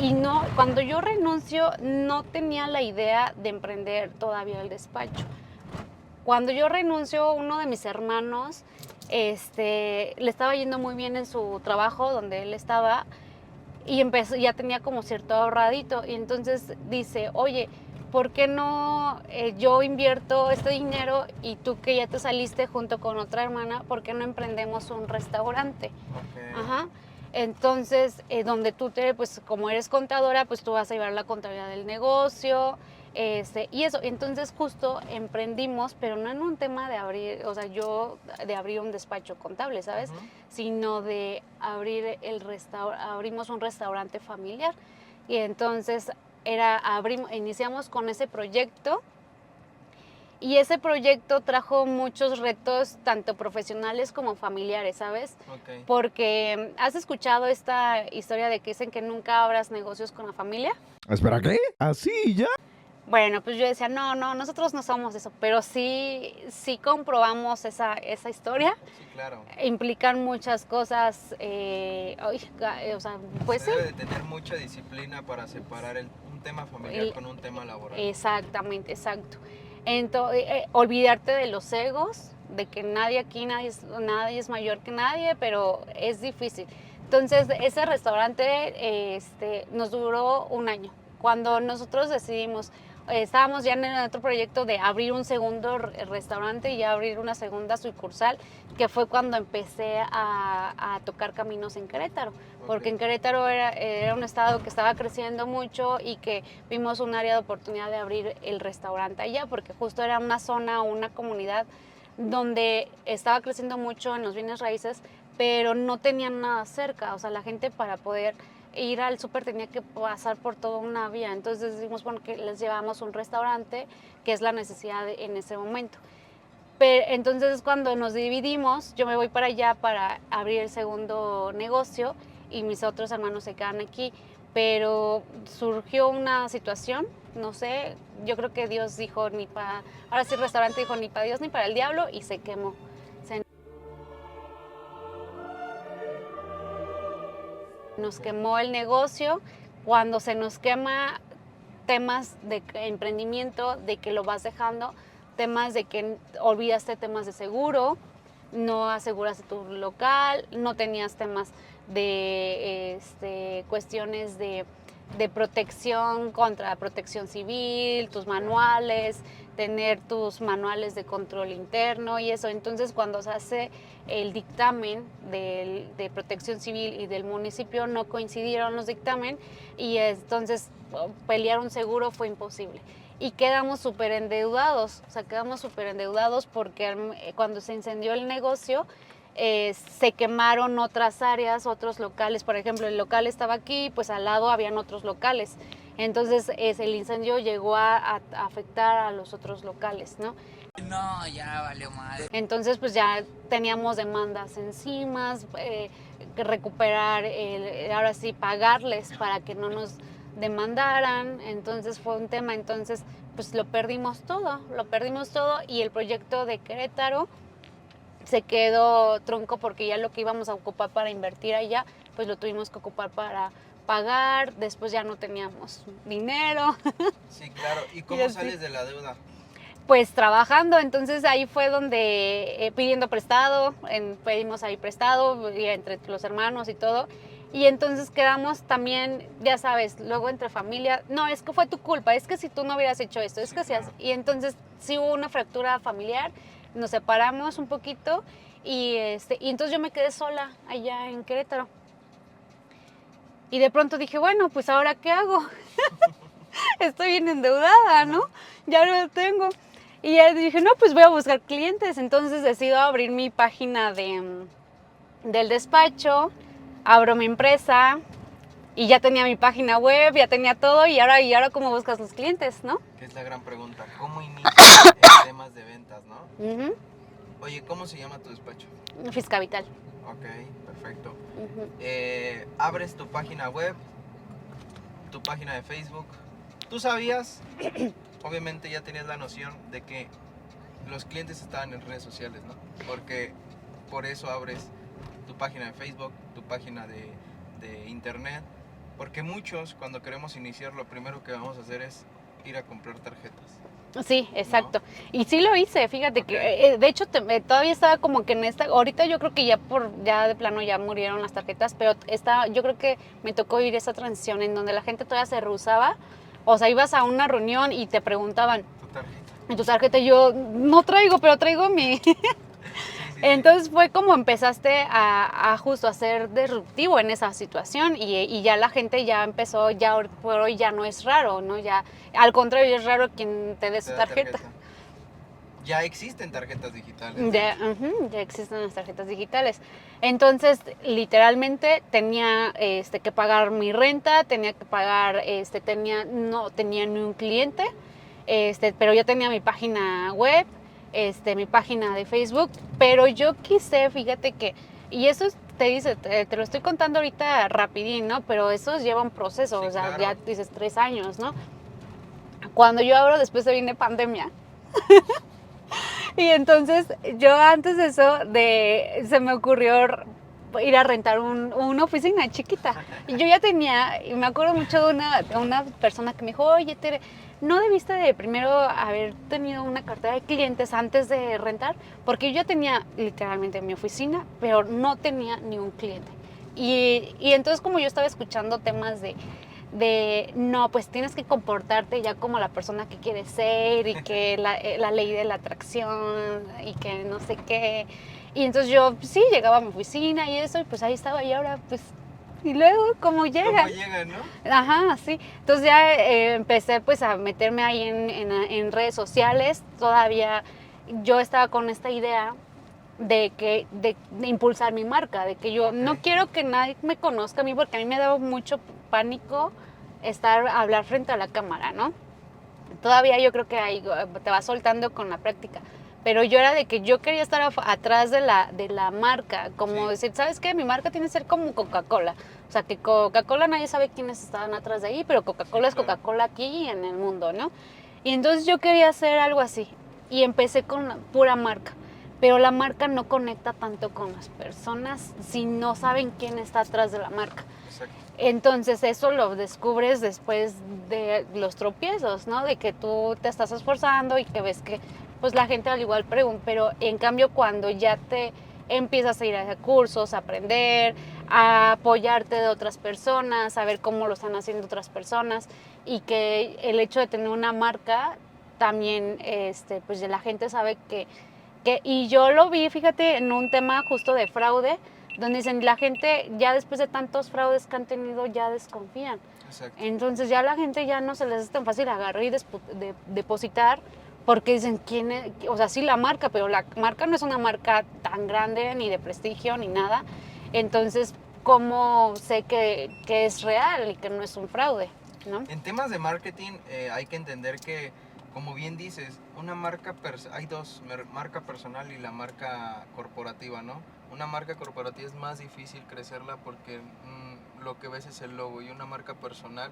y no, cuando yo renuncio no tenía la idea de emprender todavía el despacho. Cuando yo renuncio, uno de mis hermanos le estaba yendo muy bien en su trabajo donde él estaba y ya tenía como cierto ahorradito y entonces dice, oye, ¿por qué no yo invierto este dinero y tú que ya te saliste junto con otra hermana, ¿por qué no emprendemos un restaurante? Ok. Ajá. Entonces, donde pues como eres contadora, pues tú vas a llevar la contabilidad del negocio, y eso. Entonces justo emprendimos, pero no en un tema de abrir, o sea, de abrir un despacho contable, ¿sabes? Ujú. Sino de abrir abrimos un restaurante familiar. Y entonces iniciamos con ese proyecto. Y ese proyecto trajo muchos retos, tanto profesionales como familiares, ¿sabes? Ok. Porque has escuchado esta historia de que dicen que nunca abras negocios con la familia. ¿Espera qué? ¿Así ya? Bueno, pues yo decía, no, nosotros no somos eso, pero sí comprobamos esa historia. Sí, claro. Implican muchas cosas, o sea, pues Se sí. debe de tener mucha disciplina para separar un tema familiar con un tema laboral. Exactamente, exacto. Entonces, olvidarte de los egos, de que nadie es mayor que nadie, pero es difícil. Entonces, ese restaurante nos duró un año. Cuando nosotros decidimos, estábamos ya en otro proyecto de abrir un segundo restaurante y abrir una segunda sucursal, que fue cuando empecé a tocar caminos en Querétaro, porque en Querétaro era un estado que estaba creciendo mucho y que vimos un área de oportunidad de abrir el restaurante allá, porque justo era una zona, una comunidad donde estaba creciendo mucho en los bienes raíces, pero no tenían nada cerca, o sea, la gente para poder ir al súper tenía que pasar por toda una vía, entonces decidimos, bueno, que les llevamos un restaurante, que es la necesidad en ese momento. Pero entonces cuando nos dividimos, yo me voy para allá para abrir el segundo negocio y mis otros hermanos se quedan aquí, pero surgió una situación, no sé, yo creo que Dios dijo, ahora sí el restaurante dijo ni para Dios ni para el diablo y se quemó. Nos quemó el negocio. Cuando se nos quema, temas de emprendimiento, de que lo vas dejando, temas de que olvidaste temas de seguro, no aseguraste tu local, no tenías temas de cuestiones de protección contra protección civil, tus manuales, tener tus manuales de control interno y eso. Entonces, cuando se hace el dictamen de protección civil y del municipio, no coincidieron los dictamen y entonces pelear un seguro fue imposible. Y quedamos súper endeudados, porque cuando se incendió el negocio, se quemaron otras áreas, otros locales. Por ejemplo, el local estaba aquí, pues al lado habían otros locales. Entonces el incendio llegó a afectar a los otros locales, ¿no? No, ya valió madre. Entonces pues ya teníamos demandas encima, recuperar, ahora sí, pagarles para que no nos demandaran, entonces fue un tema, entonces pues lo perdimos todo y el proyecto de Querétaro se quedó tronco porque ya lo que íbamos a ocupar para invertir allá, pues lo tuvimos que ocupar para pagar, después ya no teníamos dinero, Sí, claro. ¿Y Y cómo así. sales de la deuda? pues trabajando, entonces ahí fue donde pidiendo prestado, pedimos ahí prestado y entre los hermanos y todo. Y entonces quedamos también, ya sabes, luego entre familia, no, es que fue tu culpa, es que si tú no hubieras hecho esto, es Sí, que si claro. y entonces sí hubo una fractura familiar, nos separamos un poquito y entonces yo me quedé sola allá en Querétaro. Y de pronto dije, bueno, pues ahora ¿qué hago? Estoy bien endeudada, ¿no? Ya no lo tengo. Y ya dije, no, pues voy a buscar clientes. Entonces decido abrir mi página del despacho, abro mi empresa y ya tenía mi página web, ya tenía todo y ahora ¿cómo buscas los clientes, no? Que es la gran pregunta. ¿Cómo inicias en temas de ventas, no? Ujú. Oye, ¿cómo se llama tu despacho? Fiscavital. Ok, perfecto. Ujú. Abres tu página web, tu página de Facebook. ¿Tú sabías? Obviamente ya tenías la noción de que los clientes estaban en redes sociales, ¿no? Porque por eso abres tu página de Facebook, tu página de internet. Porque muchos, cuando queremos iniciar, lo primero que vamos a hacer es ir a comprar tarjetas. Sí, exacto. Y sí lo hice, fíjate Ok. que de hecho todavía estaba como que en esta, ahorita yo creo que ya de plano ya murieron las tarjetas, pero yo creo que me tocó ir esa transición en donde la gente todavía se rehusaba, o sea, ibas a una reunión y te preguntaban, Tu tarjeta. ¿en tu tarjeta? Y yo no traigo, pero traigo mi... Sí, Entonces fue como empezaste a justo a ser disruptivo en esa situación y ya la gente ya empezó, ya por hoy ya no es raro, ¿no? Ya, al contrario, es raro quien te dé su Te da tarjeta. Ya existen tarjetas digitales. de Ya, hecho. ya existen las tarjetas digitales. Entonces, literalmente tenía que pagar mi renta, tenía que pagar, no tenía ni un cliente, pero yo tenía mi página web, mi página de Facebook, pero yo quise, fíjate que, y eso te dice, te lo estoy contando ahorita rapidín, ¿no? Pero eso lleva un proceso, Sí, o sea, claro. ya dices 3 años, ¿no? Cuando yo abro, después se viene pandemia. Y entonces yo antes de eso, se me ocurrió ir a rentar una oficina chiquita. Y yo ya tenía, y me acuerdo mucho de una persona que me dijo, oye Tere, ¿no debiste de primero haber tenido una cartera de clientes antes de rentar? Porque yo ya tenía literalmente mi oficina, pero no tenía ni un cliente. Y entonces como yo estaba escuchando temas no, pues tienes que comportarte ya como la persona que quieres ser y que la ley de la atracción y que no sé qué. Y entonces yo pues, sí llegaba a mi oficina y eso, y pues ahí estaba y ahora pues, y luego cómo llega. ¿Cómo llegan, no? Ajá, sí. Entonces ya empecé pues a meterme ahí en redes sociales, todavía yo estaba con esta idea de impulsar mi marca, de que yo no Ok. quiero que nadie me conozca a mí porque a mí me daba mucho pánico hablar frente a la cámara, ¿no? Todavía yo creo que ahí te vas soltando con la práctica. Pero yo era de que yo quería estar atrás de la marca, como Sí. decir, ¿sabes qué? Mi marca tiene que ser como Coca-Cola. O sea, que Coca-Cola nadie sabe quiénes estaban atrás de ahí, pero Coca-Cola Sí, es claro. Coca-Cola aquí y en el mundo, ¿no? Y entonces yo quería hacer algo así. Y empecé con la pura marca. Pero la marca no conecta tanto con las personas si no saben quién está atrás de la marca. Exacto. Entonces eso lo descubres después de los tropiezos, ¿no? De que tú te estás esforzando y que ves que pues la gente al igual pregunta, pero en cambio cuando ya te empiezas a ir a cursos, a aprender, a apoyarte de otras personas, a ver cómo lo están haciendo otras personas y que el hecho de tener una marca también, pues la gente sabe y yo lo vi, fíjate, en un tema justo de fraude, donde dicen la gente ya después de tantos fraudes que han tenido ya desconfían. Exacto. Entonces ya la gente ya no se les es tan fácil agarrar y depositar porque dicen quién es, o sea, sí la marca, pero la marca no es una marca tan grande ni de prestigio ni nada. Entonces, ¿cómo sé que es real y que no es un fraude? ¿No? En temas de marketing hay que entender que, como bien dices, hay dos, marca personal y la marca corporativa, ¿no? Una marca corporativa es más difícil crecerla porque lo que ves es el logo, y una marca personal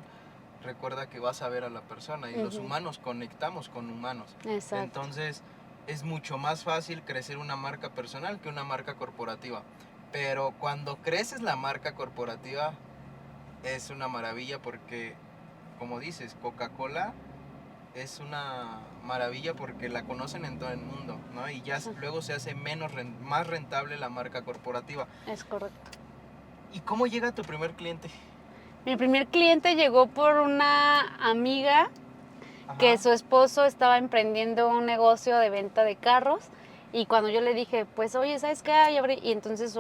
recuerda que vas a ver a la persona y los Ujú. humanos conectamos con humanos. Exacto. Entonces es mucho más fácil crecer una marca personal que una marca corporativa. Pero cuando creces la marca corporativa es una maravilla porque, como dices, Coca-Cola es una maravilla porque la conocen en todo el mundo, ¿no? Y ya Sí. luego se hace más rentable la marca corporativa. Es correcto. ¿Y cómo llega tu primer cliente? Mi primer cliente llegó por una amiga que Ajá. su esposo estaba emprendiendo un negocio de venta de carros y cuando yo le dije, pues, oye, ¿sabes qué? Y entonces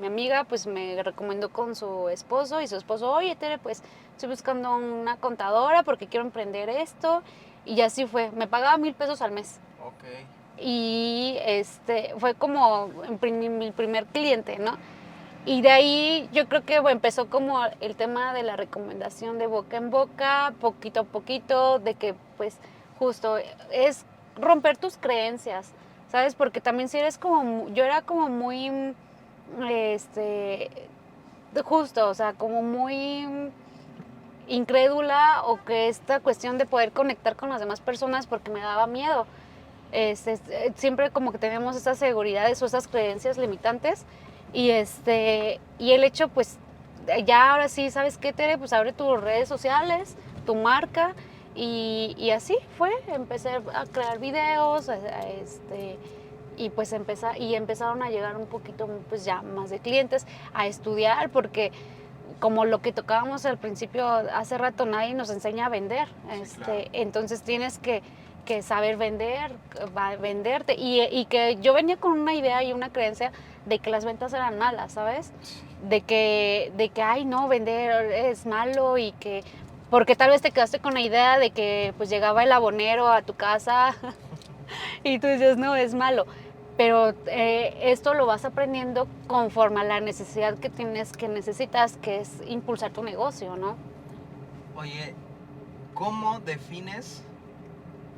mi amiga pues me recomendó con su esposo y su esposo, oye, Tere, pues estoy buscando una contadora porque quiero emprender esto y así fue, me pagaba 1,000 pesos al mes Ok. y fue como mi primer cliente, ¿no? Y de ahí yo creo que empezó como el tema de la recomendación de boca en boca, poquito a poquito, de que pues justo es romper tus creencias, ¿sabes? Porque también si eres como, yo era como muy, este, justo, o sea, como muy incrédula o que esta cuestión de poder conectar con las demás personas porque me daba miedo. Siempre como que tenemos esas seguridades o esas creencias limitantes y el hecho pues ya ahora sí, ¿sabes qué, Tere? Pues abre tus redes sociales, tu marca y así fue, empecé a crear videos, y pues empezaron a llegar un poquito pues ya más de clientes, a estudiar porque como lo que tocábamos al principio hace rato, nadie nos enseña a vender. Sí, claro. Entonces tienes que saber venderte. Y que yo venía con una idea y una creencia de que las ventas eran malas, ¿sabes? De que ay, no, vender es malo y que... Porque tal vez te quedaste con la idea de que pues llegaba el abonero a tu casa y tú dices, no, es malo. Pero esto lo vas aprendiendo conforme a la necesidad que necesitas, que es impulsar tu negocio, ¿no? Oye, ¿cómo defines,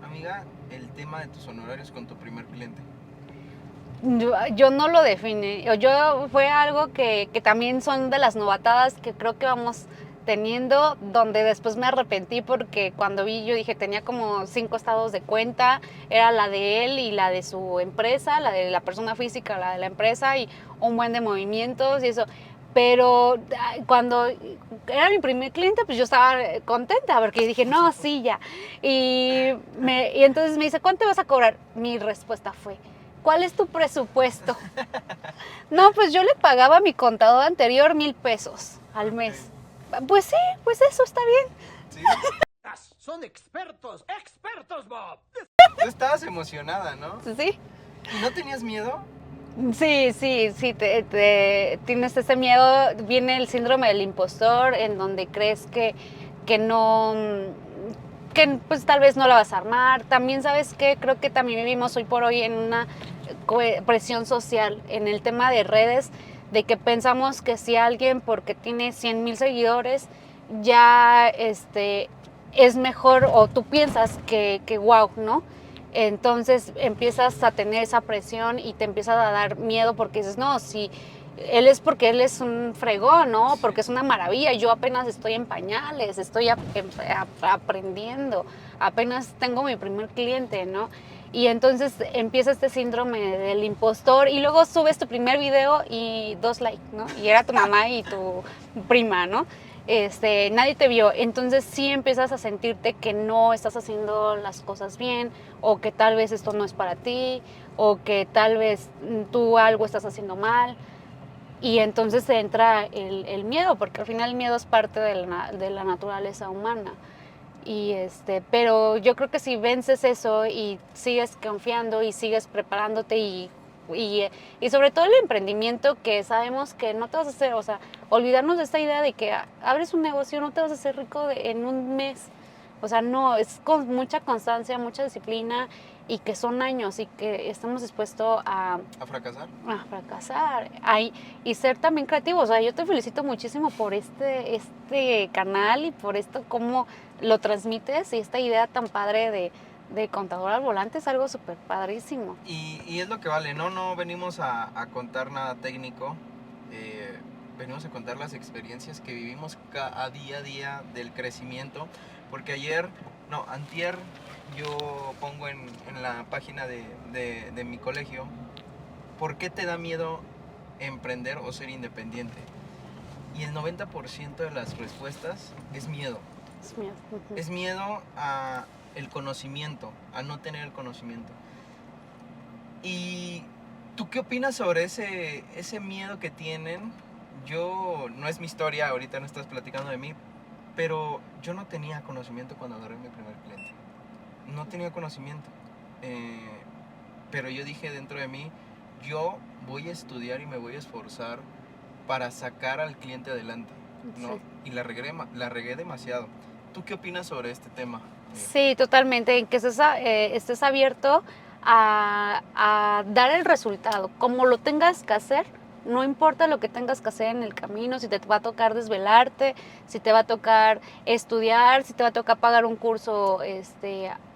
amiga, el tema de tus honorarios con tu primer cliente? Yo no lo define. Fue algo que también son de las novatadas que creo que vamos teniendo, donde después me arrepentí porque cuando vi, yo dije, tenía como 5 estados de cuenta, era la de él y la de su empresa, la de la persona física, la de la empresa y un buen de movimientos y eso. Pero cuando era mi primer cliente, pues yo estaba contenta porque dije, no, sí, ya. Y entonces me dice, ¿cuánto vas a cobrar? Mi respuesta fue, ¿cuál es tu presupuesto? No, pues yo le pagaba a mi contador anterior 1,000 pesos al mes. Pues sí, pues eso está bien. ¿Sí? Son expertos, Bob. Tú estabas emocionada, ¿no? Sí, ¿Y no tenías miedo? sí, tienes ese miedo. Viene el síndrome del impostor, en donde crees que no, que pues tal vez no la vas a armar. También, ¿sabes qué? Creo que también vivimos hoy por hoy en una presión social, en el tema de redes, de que pensamos que si alguien porque tiene 100,000 seguidores ya es mejor, o tú piensas que wow, ¿no? Entonces empiezas a tener esa presión y te empieza a dar miedo porque dices, no, si él es porque él es un fregón, ¿no? Porque es una maravilla, yo apenas estoy en pañales, estoy aprendiendo, apenas tengo mi primer cliente, ¿no? Y entonces empieza este síndrome del impostor y luego subes tu primer video y 2 likes, ¿no? Y era tu mamá y tu prima, ¿no? Nadie te vio, entonces sí empiezas a sentirte que no estás haciendo las cosas bien o que tal vez esto no es para ti o que tal vez tú algo estás haciendo mal y entonces te entra el miedo, porque al final el miedo es parte de la naturaleza humana. Pero yo creo que si vences eso y sigues confiando y sigues preparándote y sobre todo el emprendimiento, que sabemos que no te vas a hacer, o sea, olvidarnos de esta idea de que abres un negocio, no te vas a hacer rico en un mes. O sea, no, es con mucha constancia, mucha disciplina y que son años y que estamos dispuestos ¿A fracasar? a fracasar y ser también creativos. O sea, yo te felicito muchísimo por este canal y por esto, cómo lo transmites y esta idea tan padre de contador al volante es algo súper padrísimo. Y es lo que vale, ¿no? No venimos a contar nada técnico. venimos a contar las experiencias que vivimos a día del crecimiento, porque antier, yo pongo en la página de mi colegio, ¿por qué te da miedo emprender o ser independiente? Y el 90% de las respuestas es miedo. Es mío. Ujú. Es miedo a el conocimiento, a no tener el conocimiento. ¿Y tú qué opinas sobre ese miedo que tienen? No es mi historia, ahorita no estás platicando de mí, pero yo no tenía conocimiento cuando agarré mi primer cliente. No tenía conocimiento. Pero yo dije dentro de mí, yo voy a estudiar y me voy a esforzar para sacar al cliente adelante, ¿no? Sí. Y la regué demasiado. ¿Tú qué opinas sobre este tema? Sí, totalmente, en que estés abierto a dar el resultado, como lo tengas que hacer, no importa lo que tengas que hacer en el camino, si te va a tocar desvelarte, si te va a tocar estudiar, si te va a tocar pagar un curso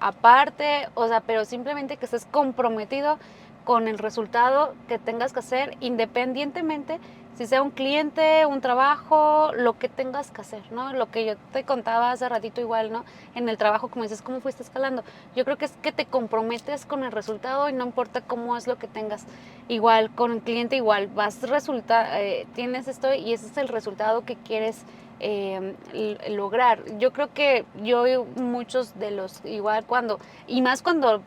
aparte, o sea, pero simplemente que estés comprometido con el resultado que tengas que hacer, independientemente si sea un cliente, un trabajo, lo que tengas que hacer, ¿no? Lo que yo te contaba hace ratito igual, ¿no? En el trabajo, como dices, ¿cómo fuiste escalando? Yo creo que es que te comprometes con el resultado y no importa cómo es lo que tengas. Igual, con el cliente igual, tienes esto y ese es el resultado que quieres lograr. Yo creo que muchos de los, igual y más cuando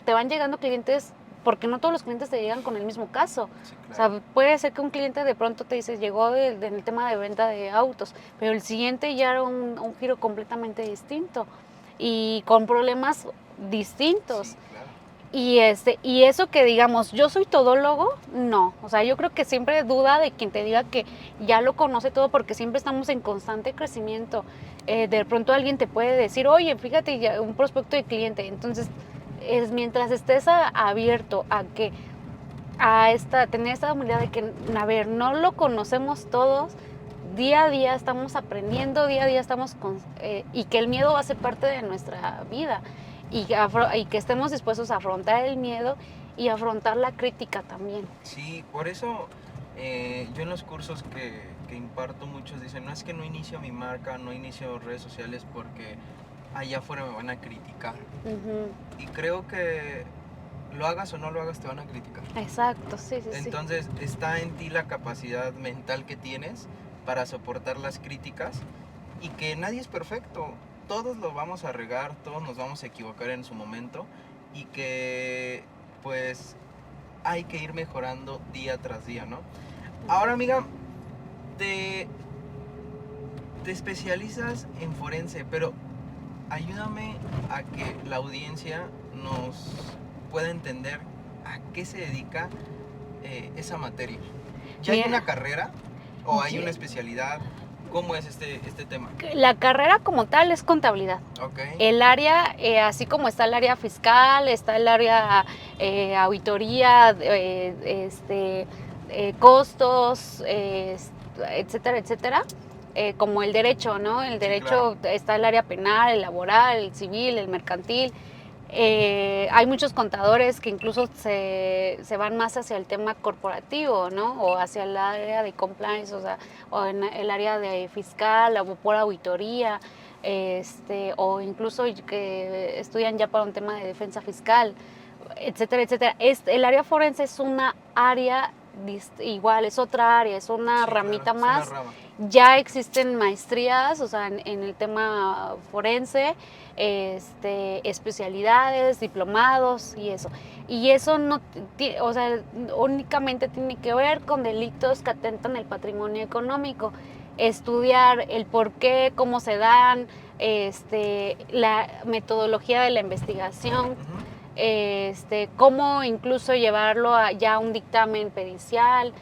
te van llegando clientes, porque no todos los clientes te llegan con el mismo caso. Sí, O claro. sea, puede ser que un cliente de pronto te dice, llegó en el tema de venta de autos, pero el siguiente ya era un giro completamente distinto y con problemas distintos. Sí, claro. Y eso que digamos, yo soy todólogo, no. O sea, yo creo que siempre duda de quien te diga que ya lo conoce todo, porque siempre estamos en constante crecimiento. De pronto alguien te puede decir, oye, fíjate, ya, un prospecto de cliente. Entonces, mientras estés abierto a tener esta humildad de que, a ver, no lo conocemos todos, día a día estamos aprendiendo, día a día estamos y que el miedo va a ser parte de nuestra vida y que estemos dispuestos a afrontar el miedo y afrontar la crítica también. Sí, por eso yo en los cursos que imparto muchos dicen, no es que no inicio mi marca, no inicio redes sociales porque allá afuera me van a criticar. Ujú. Y creo que lo hagas o no lo hagas te van a criticar. Exacto, sí. Entonces está en ti la capacidad mental que tienes para soportar las críticas y que nadie es perfecto. Todos lo vamos a regar, todos nos vamos a equivocar en su momento y que pues hay que ir mejorando día tras día, ¿no? Ahora, amiga, te especializas en forense, pero ayúdame a que la audiencia nos pueda entender a qué se dedica esa materia. ¿Ya hay Mira. una carrera o hay Sí. una especialidad? ¿Cómo es este tema? La carrera como tal es contabilidad. Ok. El área, así como está el área fiscal, está el área auditoría, costos, etcétera, etcétera, como el derecho, ¿no? El Sí, derecho está el área penal, el laboral, el civil, el mercantil. Hay muchos contadores que incluso se van más hacia el tema corporativo, ¿no? O hacia el área de compliance, o sea, o en el área de fiscal, o por auditoría, o incluso que estudian ya para un tema de defensa fiscal, etcétera, etcétera. El área forense es una área igual, es otra área, es una Sí, ramita claro, es una más. rama. Ya existen maestrías, o sea, en el tema forense, especialidades, diplomados y eso. Y eso no, o sea, únicamente tiene que ver con delitos que atentan el patrimonio económico. Estudiar el por qué, cómo se dan, la metodología de la investigación, Ujú. cómo incluso llevarlo ya a un dictamen pericial.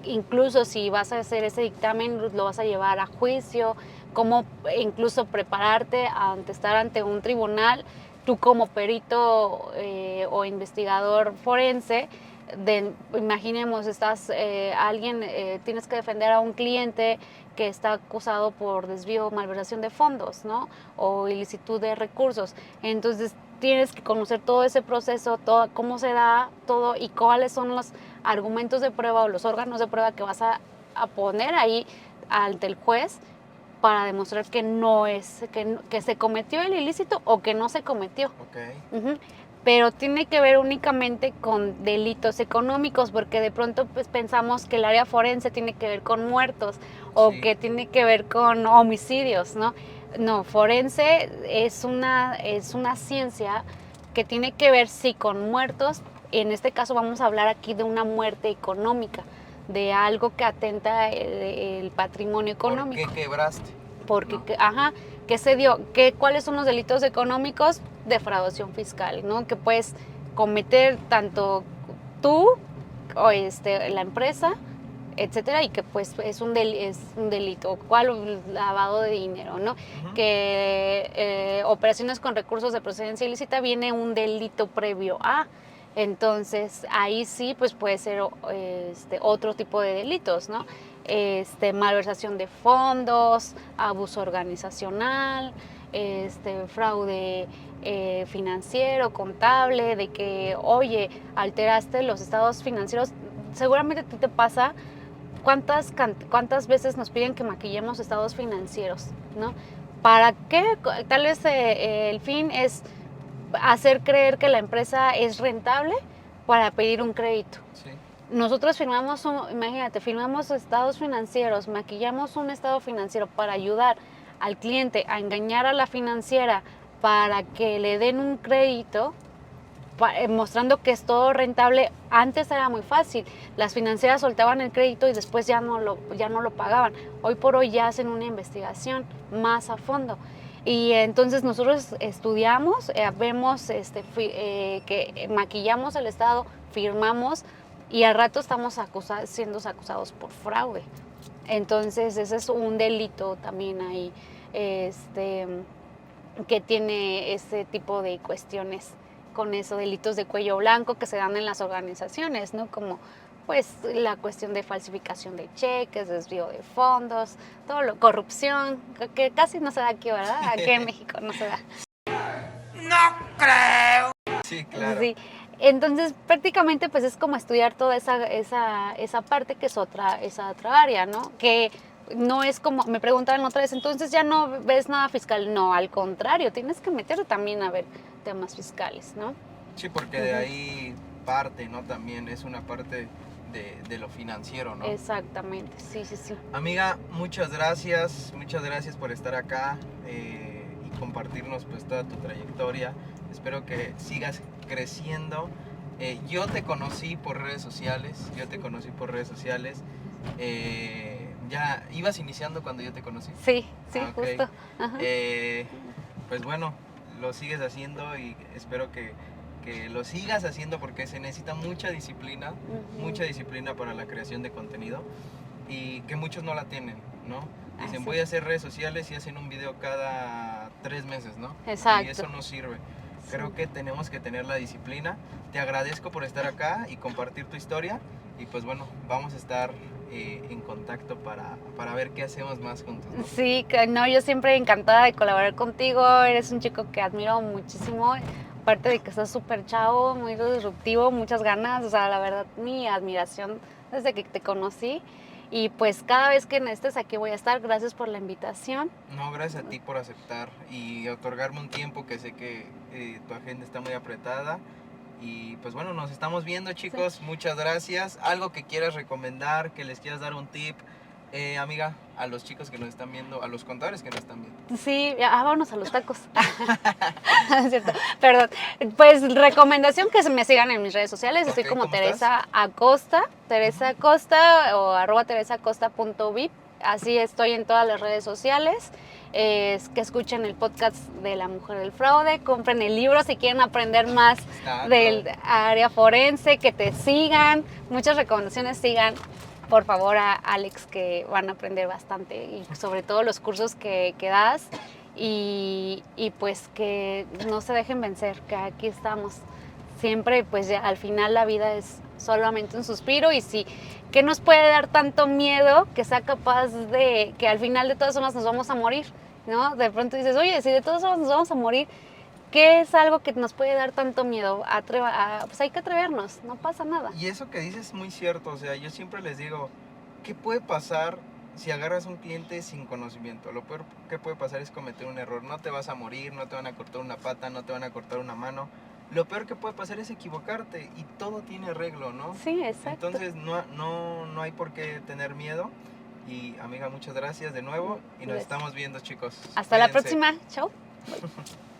Incluso si vas a hacer ese dictamen, lo vas a llevar a juicio, cómo incluso prepararte estar ante un tribunal, tú como perito o investigador forense, imaginemos, tienes que defender a un cliente que está acusado por desvío o malversación de fondos, ¿no? O ilicitud de recursos. Entonces tienes que conocer todo ese proceso, cómo se da todo y cuáles son los argumentos de prueba o los órganos de prueba que vas a a poner ahí ante el juez para demostrar que que se cometió el ilícito o que no se cometió. Ok. Ujú. Pero tiene que ver únicamente con delitos económicos, porque de pronto pues pensamos que el área forense tiene que ver con muertos o Sí. que tiene que ver con homicidios, ¿no? No, forense es una ciencia que tiene que ver sí con muertos. En este caso vamos a hablar aquí de una muerte económica, de algo que atenta el patrimonio económico. ¿Por qué quebraste? Porque, ¿No? ¿qué se dio? ¿Cuáles son los delitos económicos? Defraudación fiscal, ¿no? Que puedes cometer tanto tú o la empresa, etcétera, y que pues es un delito. ¿Cuál? Lavado de dinero, ¿no? Ujú. Que operaciones con recursos de procedencia ilícita viene un delito previo a. Entonces, ahí sí, pues puede ser otro tipo de delitos, ¿no? Malversación de fondos, abuso organizacional, fraude financiero, contable, de que, oye, alteraste los estados financieros. Seguramente a ti te pasa. ¿Cuántas veces nos piden que maquillemos estados financieros, ¿no? ¿Para qué? Tal vez el fin es hacer creer que la empresa es rentable para pedir un crédito. Sí. Nosotros imagínate, firmamos estados financieros, maquillamos un estado financiero para ayudar al cliente a engañar a la financiera para que le den un crédito, mostrando que es todo rentable. Antes era muy fácil, las financieras soltaban el crédito y después ya no lo pagaban. Hoy por hoy ya hacen una investigación más a fondo. Y entonces nosotros estudiamos, vemos que maquillamos el estado, firmamos y al rato estamos siendo acusados por fraude. Entonces ese es un delito también ahí, que tiene ese tipo de cuestiones con eso, delitos de cuello blanco que se dan en las organizaciones, ¿no? Como pues la cuestión de falsificación de cheques, desvío de fondos, corrupción, que casi no se da aquí, ¿verdad? Aquí en México no se da. No creo. Sí, claro. Sí. Entonces, prácticamente, pues es como estudiar toda esa parte que es otra área, ¿no? Que no es como, me preguntaban otra vez, entonces ya no ves nada fiscal. No, al contrario, tienes que meterte también a ver temas fiscales, ¿no? Sí, porque de ahí parte, ¿no? También es una parte de lo financiero, ¿no? Exactamente, sí, sí, sí. Amiga, muchas gracias por estar acá y compartirnos pues toda tu trayectoria. Espero que sigas creciendo. Yo te conocí por redes sociales, ya ibas iniciando cuando yo te conocí. Sí, sí, Ah, ok. justo. Ajá. Pues bueno, lo sigues haciendo y espero que lo sigas haciendo porque se necesita mucha disciplina para la creación de contenido y que muchos no la tienen, ¿no? Dicen, Así. voy a hacer redes sociales y hacen un video cada 3 meses, ¿no? Exacto. Y eso no sirve. Sí. Creo que tenemos que tener la disciplina. Te agradezco por estar acá y compartir tu historia. Y pues bueno, vamos a estar en contacto para ver qué hacemos más juntos, ¿no? Sí, no, yo siempre encantada de colaborar contigo. Eres un chico que admiro muchísimo. Aparte de que estás súper chavo, muy disruptivo, muchas ganas. O sea, la verdad, mi admiración desde que te conocí. Y pues cada vez que estés aquí voy a estar. Gracias por la invitación. No, gracias a ti por aceptar y otorgarme un tiempo que sé que tu agenda está muy apretada. Y pues bueno, nos estamos viendo, chicos. Sí. Muchas gracias. ¿Algo que quieras recomendar, que les quieras dar un tip? Amiga, a los chicos que nos están viendo, a los contadores que nos están viendo. Sí, vámonos a los tacos. Es cierto, perdón. Pues recomendación que me sigan en mis redes sociales. Estoy como Teresa Acosta o @teresaacosta.vip. Así estoy en todas las redes sociales. Que escuchen el podcast de La Mujer del Fraude, compren el libro si quieren aprender más del área forense, que te sigan. Muchas recomendaciones, sigan por favor a Alex, que van a aprender bastante y sobre todo los cursos que das y pues que no se dejen vencer, que aquí estamos siempre. Pues ya, al final la vida es solamente un suspiro y sí, ¿qué nos puede dar tanto miedo que sea capaz de que al final de todas formas nos vamos a morir, ¿no? De pronto dices, oye, si de todas formas nos vamos a morir, ¿qué es algo que nos puede dar tanto miedo? Pues hay que atrevernos, no pasa nada. Y eso que dices es muy cierto, o sea, yo siempre les digo, ¿qué puede pasar si agarras a un cliente sin conocimiento? Lo peor que puede pasar es cometer un error. No te vas a morir, no te van a cortar una pata, no te van a cortar una mano. Lo peor que puede pasar es equivocarte y todo tiene arreglo, ¿no? Sí, exacto. Entonces no hay por qué tener miedo. Y amiga, muchas gracias de nuevo y nos Pues, estamos viendo, chicos. hasta la Cuídense. próxima. Chao. Bye.